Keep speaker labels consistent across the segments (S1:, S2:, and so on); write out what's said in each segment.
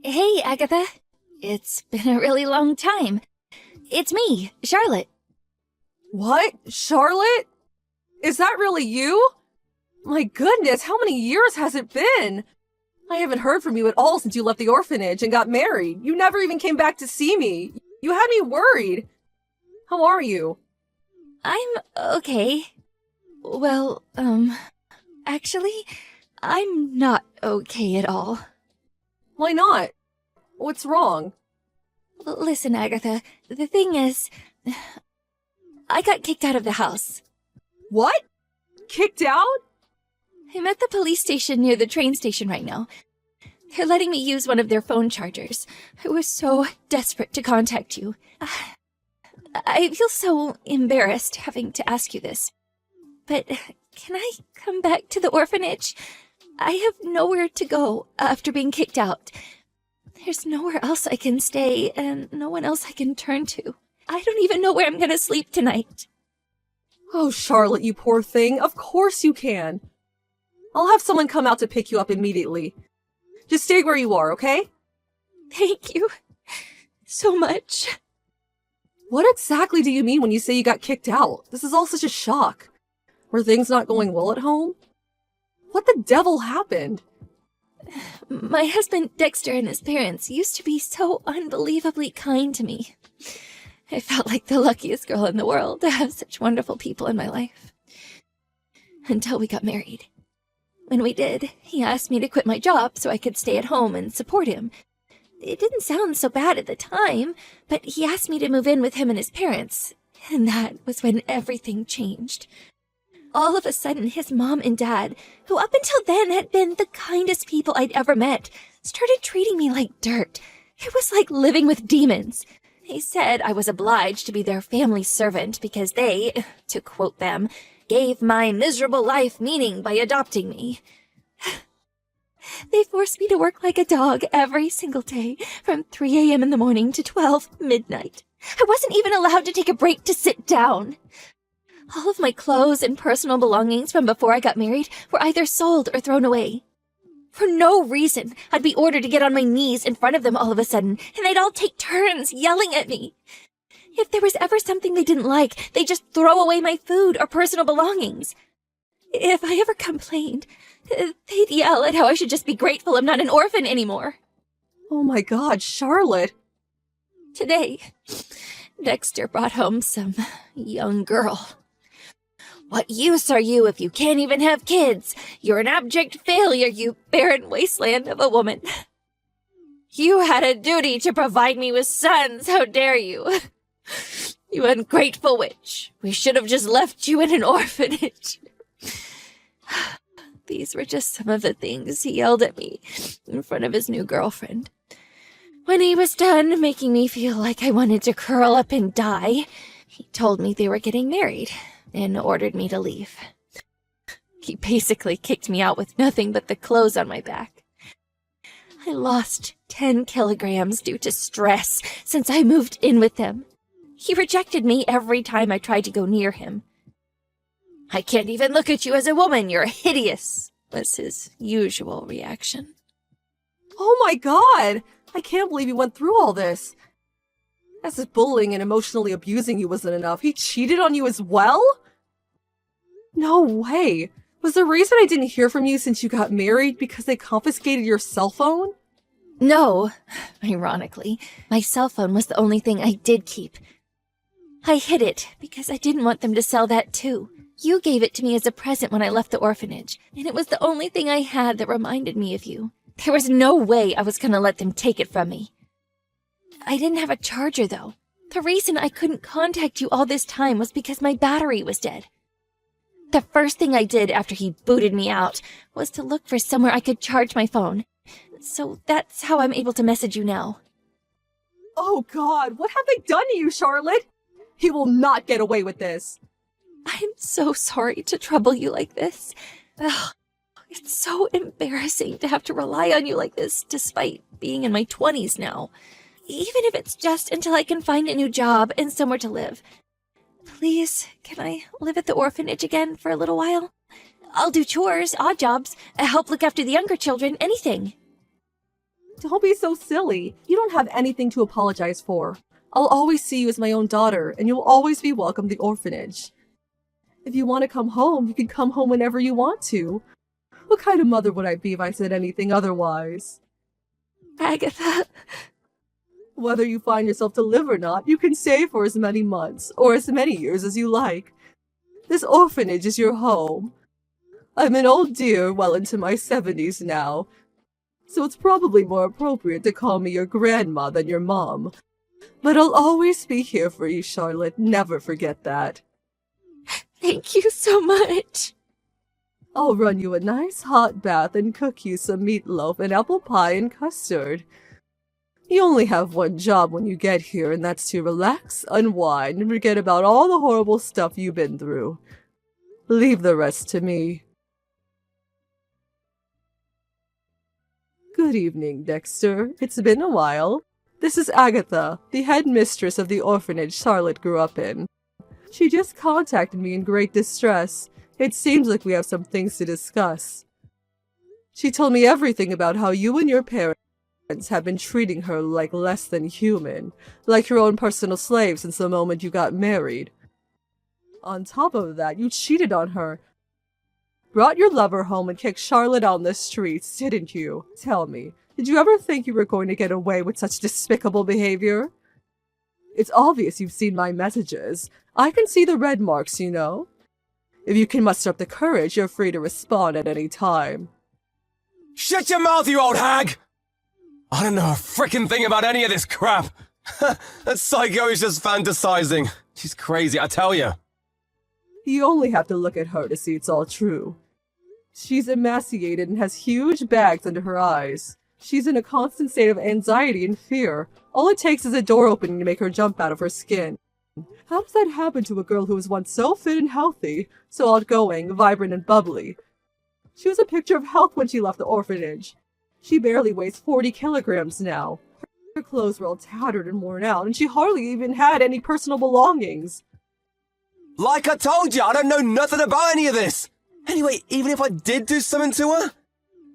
S1: Hey, Agatha. It's been a really long time. It's me, Charlotte.
S2: What? Charlotte? Is that really you? My goodness, how many years has it been? I haven't heard from you at all since you left the orphanage and got married. You never even came back to see me. You had me worried. How are you?
S1: I'm okay. Well, actually, I'm not okay at all.
S2: Why not? What's wrong?
S1: Listen, Agatha, the thing is, I got kicked out of the house.
S2: What? Kicked out?
S1: I'm at the police station near the train station right now. They're letting me use one of their phone chargers. I was so desperate to contact you. I feel so embarrassed having to ask you this. But can I come back to the orphanage? I have nowhere to go after being kicked out. There's nowhere else I can stay, and no one else I can turn to. I don't even know where I'm gonna sleep tonight.
S2: Oh, Charlotte, you poor thing. Of course you can. I'll have someone come out to pick you up immediately. Just stay where you are, okay?
S1: Thank you so much.
S2: What exactly do you mean when you say you got kicked out? This is all such a shock. Were things not going well at home? What the devil happened?
S1: My husband Dexter and his parents used to be so unbelievably kind to me. I felt like the luckiest girl in the world to have such wonderful people in my life. Until we got married. When we did, he asked me to quit my job so I could stay at home and support him. It didn't sound so bad at the time, but he asked me to move in with him and his parents, and that was when everything changed. All of a sudden, his mom and dad, who up until then had been the kindest people I'd ever met, started treating me like dirt. It was like living with demons. They said I was obliged to be their family servant because they, to quote them, gave my miserable life meaning by adopting me. They forced me to work like a dog every single day, from 3 a.m. in the morning to 12 midnight. I wasn't even allowed to take a break to sit down. All of my clothes and personal belongings from before I got married were either sold or thrown away. For no reason, I'd be ordered to get on my knees in front of them all of a sudden, and they'd all take turns yelling at me. If there was ever something they didn't like, they'd just throw away my food or personal belongings. If I ever complained, they'd yell at how I should just be grateful I'm not an orphan anymore.
S2: Oh my God, Charlotte.
S1: Today, Dexter brought home some young girl. What use are you if you can't even have kids? You're an abject failure, you barren wasteland of a woman. You had a duty to provide me with sons, how dare you? You ungrateful witch. We should have just left you in an orphanage. These were just some of the things he yelled at me in front of his new girlfriend. When he was done making me feel like I wanted to curl up and die, he told me they were getting married and ordered me to leave. He basically kicked me out with nothing but the clothes on my back. I lost 10 kilograms due to stress since I moved in with them. He rejected me every time I tried to go near him. I can't even look at you as a woman, you're hideous, was his usual reaction.
S2: Oh my God! I can't believe you went through all this. As if bullying and emotionally abusing you wasn't enough, he cheated on you as well? No way! Was the reason I didn't hear from you since you got married because they confiscated your cell phone?
S1: No, ironically, my cell phone was the only thing I did keep. I hid it because I didn't want them to sell that too. You gave it to me as a present when I left the orphanage, and it was the only thing I had that reminded me of you. There was no way I was gonna let them take it from me. I didn't have a charger, though. The reason I couldn't contact you all this time was because my battery was dead. The first thing I did after he booted me out was to look for somewhere I could charge my phone. So that's how I'm able to message you now.
S2: Oh God, what have they done to you, Charlotte? He will not get away with this.
S1: I'm so sorry to trouble you like this. Ugh, it's so embarrassing to have to rely on you like this, despite being in my 20s now. Even if it's just until I can find a new job and somewhere to live. Please, can I live at the orphanage again for a little while? I'll do chores, odd jobs, help look after the younger children, anything.
S2: Don't be so silly. You don't have anything to apologize for. I'll always see you as my own daughter, and you'll always be welcome at the orphanage. If you want to come home, you can come home whenever you want to. What kind of mother would I be if I said anything otherwise?
S1: Agatha.
S2: Whether you find yourself to live or not, you can stay for as many months, or as many years as you like. This orphanage is your home. I'm an old dear, well into my 70s now, so it's probably more appropriate to call me your grandma than your mom. But I'll always be here for you, Charlotte. Never forget that.
S1: Thank you so much.
S2: I'll run you a nice hot bath and cook you some meatloaf and apple pie and custard. You only have one job when you get here, and that's to relax, unwind, and forget about all the horrible stuff you've been through. Leave the rest to me. Good evening, Dexter. It's been a while. This is Agatha, the head mistress of the orphanage Charlotte grew up in. She just contacted me in great distress. It seems like we have some things to discuss. She told me everything about how you and your parents have been treating her like less than human, like your own personal slave since the moment you got married. On top of that, you cheated on her, brought your lover home and kicked Charlotte on the streets, didn't you? Tell me, did you ever think you were going to get away with such despicable behavior? It's obvious you've seen my messages. I can see the red marks, you know. If you can muster up the courage, you're free to respond at any time.
S3: Shut your mouth, you old hag! I don't know a frickin' thing about any of this crap. That psycho is just fantasizing. She's crazy, I tell you.
S2: You only have to look at her to see it's all true. She's emaciated and has huge bags under her eyes. She's in a constant state of anxiety and fear. All it takes is a door opening to make her jump out of her skin. How does that happen to a girl who was once so fit and healthy, so outgoing, vibrant, and bubbly? She was a picture of health when she left the orphanage. She barely weighs 40 kilograms now. Her clothes were all tattered and worn out, and she hardly even had any personal belongings.
S3: Like I told you, I don't know nothing about any of this. Anyway, even if I did do something to her,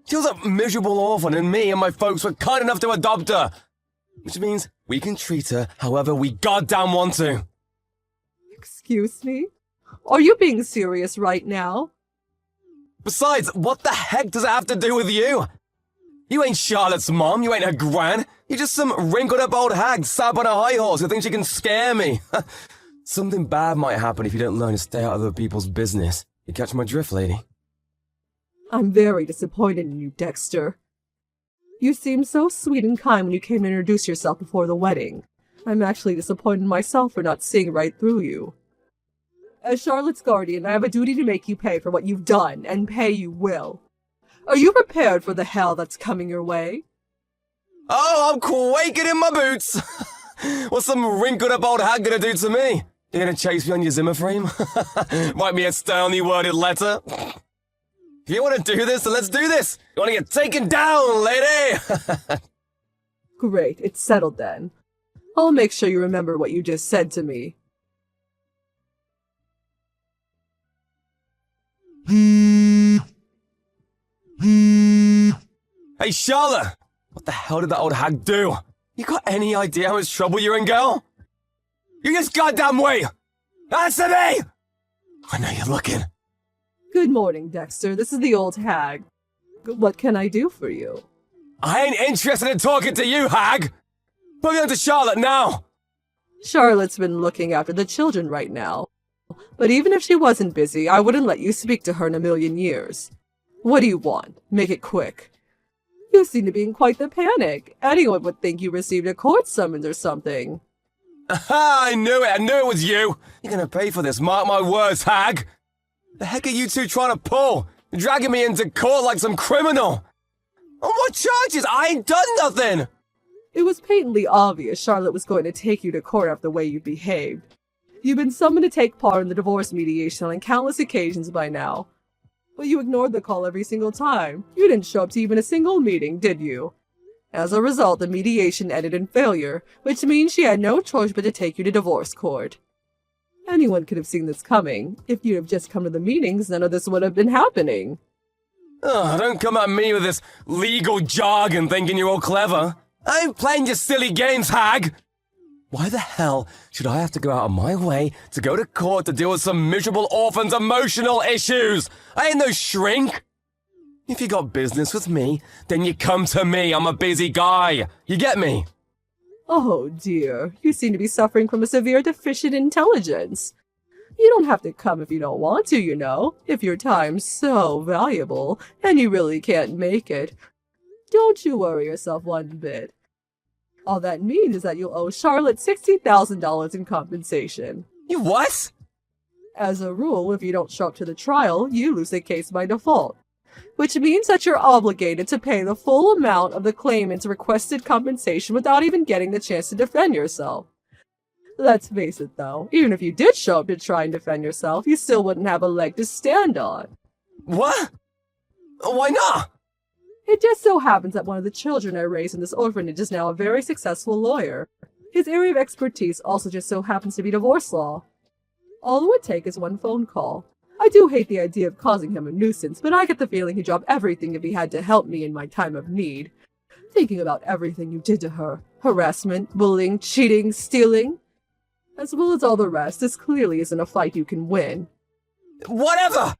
S3: she was a miserable orphan, and me and my folks were kind enough to adopt her. Which means we can treat her however we goddamn want to.
S2: Excuse me? Are you being serious right now?
S3: Besides, what the heck does it have to do with you? You ain't Charlotte's mom, you ain't her gran. You're just some wrinkled-up old hag sat on a high horse who thinks she can scare me. Something bad might happen if you don't learn to stay out of other people's business. You catch my drift, lady?
S2: I'm very disappointed in you, Dexter. You seemed so sweet and kind when you came to introduce yourself before the wedding. I'm actually disappointed in myself for not seeing right through you. As Charlotte's guardian, I have a duty to make you pay for what you've done, and pay you will. Are you prepared for the hell that's coming your way?
S3: Oh, I'm quaking in my boots! What's some wrinkled-up old hag gonna do to me? You gonna chase me on your Zimmer frame? Write me a sternly worded letter? If you wanna do this, then let's do this! You wanna get taken down, lady?
S2: Great, it's settled then. I'll make sure you remember what you just said to me.
S3: Hey, Charlotte! What the hell did that old hag do? You got any idea how much trouble you're in, girl? You just goddamn wait! Answer me! I know you're looking.
S2: Good morning, Dexter. This is the old hag. What can I do for you?
S3: I ain't interested in talking to you, hag! Put me on to Charlotte now!
S2: Charlotte's been looking after the children right now. But even if she wasn't busy, I wouldn't let you speak to her in a million years. What do you want? Make it quick. You seem to be in quite the panic. Anyone would think you received a court summons or something.
S3: Aha! I knew it was you! You're gonna pay for this, mark my words, hag! The heck are you two trying to pull? You're dragging me into court like some criminal! On what charges? I ain't done nothing!
S2: It was patently obvious Charlotte was going to take you to court after the way you behaved. You've been summoned to take part in the divorce mediation on countless occasions by now. But you ignored the call every single time. You didn't show up to even a single meeting, did you? As a result, the mediation ended in failure, which means she had no choice but to take you to divorce court. Anyone could have seen this coming. If you'd have just come to the meetings, none of this would have been happening.
S3: Oh, don't come at me with this legal jargon thinking you're all clever. I ain't playing your silly games, hag! Why the hell should I have to go out of my way to go to court to deal with some miserable orphan's emotional issues? I ain't no shrink! If you got business with me, then you come to me. I'm a busy guy. You get me?
S2: Oh dear, you seem to be suffering from a severe deficient intelligence. You don't have to come if you don't want to, you know, if your time's so valuable and you really can't make it. Don't you worry yourself one bit. All that means is that you'll owe Charlotte $60,000 in compensation.
S3: You what?
S2: As a rule, if you don't show up to the trial, you lose the case by default, which means that you're obligated to pay the full amount of the claimant's requested compensation without even getting the chance to defend yourself. Let's face it, though, even if you did show up to try and defend yourself, you still wouldn't have a leg to stand on.
S3: What? Why not?
S2: It just so happens that one of the children I raised in this orphanage is now a very successful lawyer. His area of expertise also just so happens to be divorce law. All it would take is one phone call. I do hate the idea of causing him a nuisance, but I get the feeling he'd drop everything if he had to help me in my time of need. Thinking about everything you did to her, harassment, bullying, cheating, stealing, as well as all the rest, this clearly isn't a fight you can win.
S3: Whatever!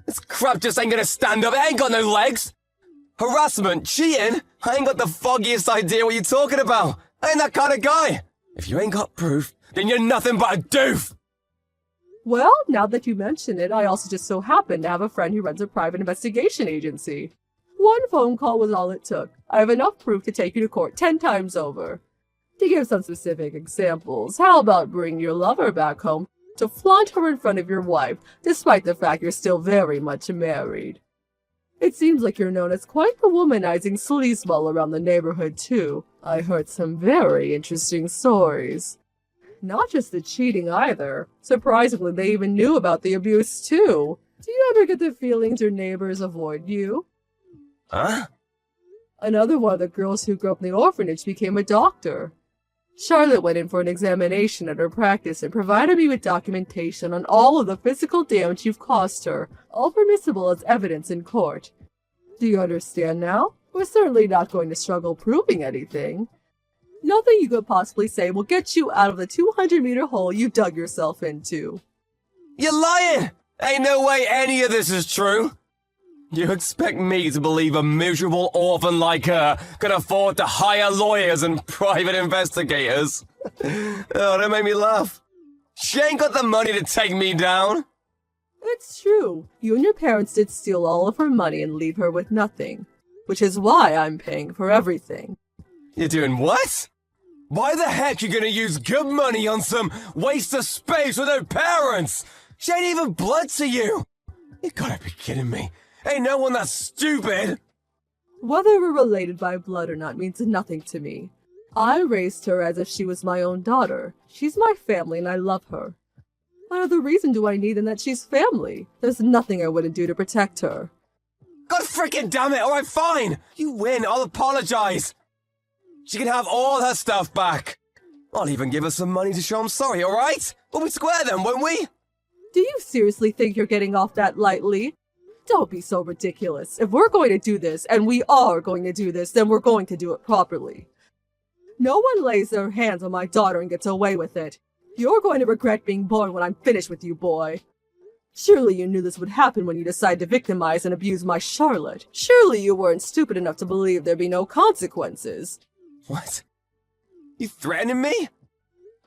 S3: This crap just ain't gonna stand up. It ain't got no legs. Harassment, cheating? I ain't got the foggiest idea what you're talking about. I ain't that kind of guy. If you ain't got proof, then you're nothing but a doof.
S2: Well, now that you mention it, I also just so happen to have a friend who runs a private investigation agency. One phone call was all it took. I have enough proof to take you to court 10 times over. To give some specific examples, how about bring your lover back home to flaunt her in front of your wife, despite the fact you're still very much married? It seems like you're known as quite the womanizing sleazeball around the neighborhood, too. I heard some very interesting stories. Not just the cheating either. Surprisingly, they even knew about the abuse, too. Do you ever get the feelings your neighbors avoid you?
S3: Huh?
S2: Another one of the girls who grew up in the orphanage became a doctor. Charlotte went in for an examination at her practice and provided me with documentation on all of the physical damage you've caused her, all permissible as evidence in court. Do you understand now? We're certainly not going to struggle proving anything. Nothing you could possibly say will get you out of the 200-meter hole you dug yourself into.
S3: You're lying! Ain't no way any of this is true. You expect me to believe a miserable orphan like her can afford to hire lawyers and private investigators? Oh, that made me laugh. She ain't got the money to take me down.
S2: It's true. You and your parents did steal all of her money and leave her with nothing, which is why I'm paying for everything.
S3: You're doing what? Why the heck you gonna use good money on some waste of space with no parents? She ain't even blood to you. You gotta be kidding me. Ain't no one that stupid.
S2: Whether we're related by blood or not means nothing to me. I raised her as if she was my own daughter. She's my family and I love her. What other reason do I need than that she's family? There's nothing I wouldn't do to protect her.
S3: God freaking damn it, alright fine. You win, I'll apologize. She can have all her stuff back. I'll even give her some money to show I'm sorry, alright? We'll be square then, won't we?
S2: Do you seriously think you're getting off that lightly? Don't be so ridiculous. If we're going to do this, and we are going to do this, then we're going to do it properly. No one lays their hands on my daughter and gets away with it. You're going to regret being born when I'm finished with you, boy. Surely you knew this would happen when you decided to victimize and abuse my Charlotte. Surely you weren't stupid enough to believe there'd be no consequences.
S3: What? You threatening me?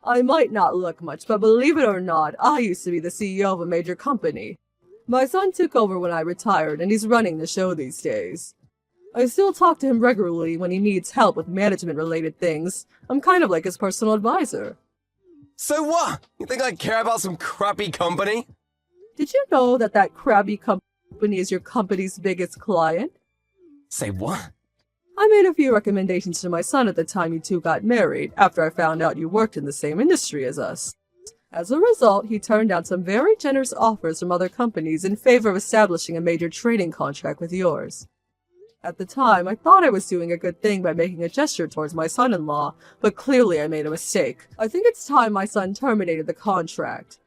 S2: I might not look much, but believe it or not, I used to be the CEO of a major company. My son took over when I retired, and he's running the show these days. I still talk to him regularly when he needs help with management-related things. I'm kind of like his personal advisor.
S3: So what? You think I care about some crappy company?
S2: Did you know that crabby company is your company's biggest client?
S3: Say what?
S2: I made a few recommendations to my son at the time you two got married, after I found out you worked in the same industry as us. As a result, he turned down some very generous offers from other companies in favor of establishing a major trading contract with yours. At the time, I thought I was doing a good thing by making a gesture towards my son-in-law, but clearly I made a mistake. I think it's time my son terminated the contract.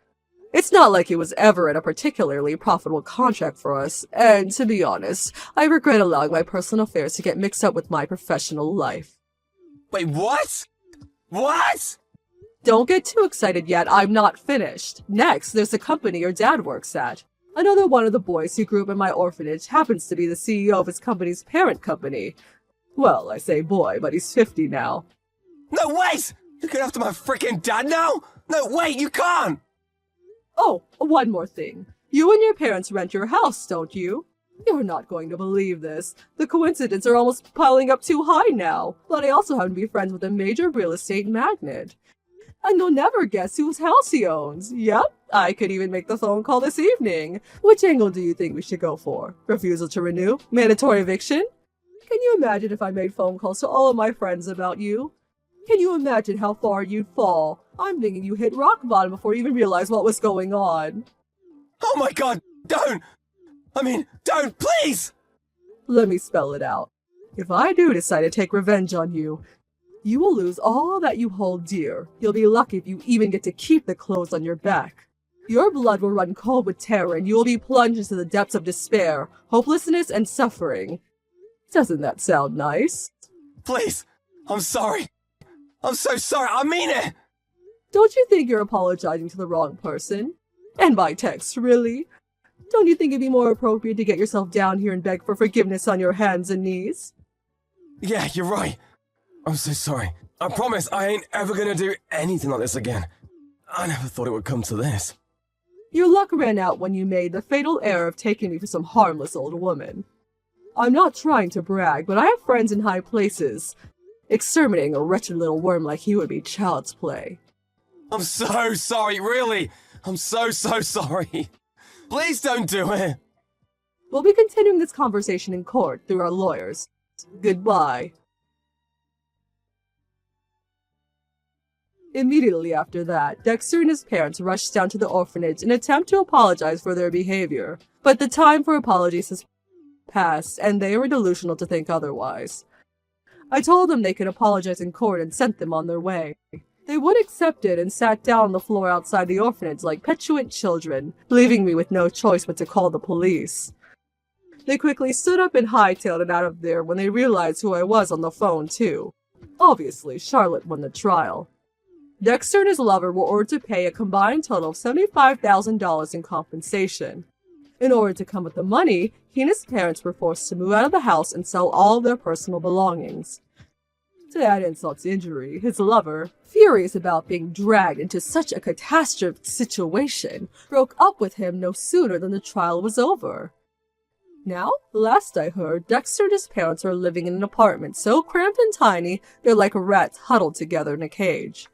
S2: It's not like it was ever in a particularly profitable contract for us, and to be honest, I regret allowing my personal affairs to get mixed up with my professional life.
S3: Wait, what? What?
S2: Don't get too excited yet, I'm not finished. Next, there's the company your dad works at. Another one of the boys who grew up in my orphanage happens to be the CEO of his company's parent company. Well, I say boy, but he's 50 now.
S3: No, wait! You going after my freaking dad now? No, wait, you can't!
S2: Oh, one more thing. You and your parents rent your house, don't you? You're not going to believe this. The coincidences are almost piling up too high now. But I also happen to be friends with a major real estate magnate. And you'll never guess whose house he owns. Yep, I could even make the phone call this evening. Which angle do you think we should go for? Refusal to renew? Mandatory eviction? Can you imagine if I made phone calls to all of my friends about you? Can you imagine how far you'd fall? I'm thinking you hit rock bottom before you even realized what was going on.
S3: Oh my god, don't! Don't, please!
S2: Let me spell it out. If I do decide to take revenge on you, you will lose all that you hold dear. You'll be lucky if you even get to keep the clothes on your back. Your blood will run cold with terror and you will be plunged into the depths of despair, hopelessness, and suffering. Doesn't that sound nice?
S3: Please, I'm sorry. I'm so sorry, I mean it!
S2: Don't you think you're apologizing to the wrong person? And by text, really? Don't you think it'd be more appropriate to get yourself down here and beg for forgiveness on your hands and knees?
S3: Yeah, you're right. I'm so sorry. I promise I ain't ever gonna do anything like this again. I never thought it would come to this.
S2: Your luck ran out when you made the fatal error of taking me for some harmless old woman. I'm not trying to brag, but I have friends in high places. Exterminating a wretched little worm like you would be child's play.
S3: I'm so sorry, really. I'm so sorry. Please don't do it.
S2: We'll be continuing this conversation in court through our lawyers. Goodbye. Immediately after that, Dexter and his parents rushed down to the orphanage in an attempt to apologize for their behavior. But the time for apologies has passed, and they were delusional to think otherwise. I told them they could apologize in court and sent them on their way. They would accept it and sat down on the floor outside the orphanage like petulant children, leaving me with no choice but to call the police. They quickly stood up and hightailed it out of there when they realized who I was on the phone, too. Obviously, Charlotte won the trial. Dexter and his lover were ordered to pay a combined total of $75,000 in compensation. In order to come with the money, he and his parents were forced to move out of the house and sell all of their personal belongings. To add insult to injury, his lover, furious about being dragged into such a catastrophic situation, broke up with him no sooner than the trial was over. Now, last I heard, Dexter and his parents are living in an apartment so cramped and tiny they're like rats huddled together in a cage.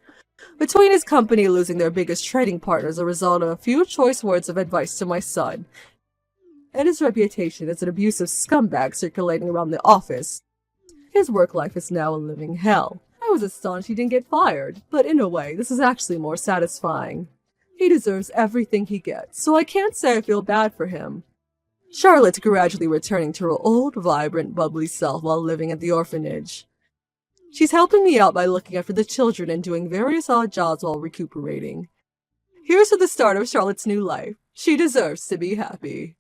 S2: Between his company losing their biggest trading partner as a result of a few choice words of advice to my son, and his reputation as an abusive scumbag circulating around the office, his work life is now a living hell. I was astonished he didn't get fired, but in a way, this is actually more satisfying. He deserves everything he gets, so I can't say I feel bad for him. Charlotte's gradually returning to her old, vibrant, bubbly self while living at the orphanage. She's helping me out by looking after the children and doing various odd jobs while recuperating. Here's to the start of Charlotte's new life. She deserves to be happy.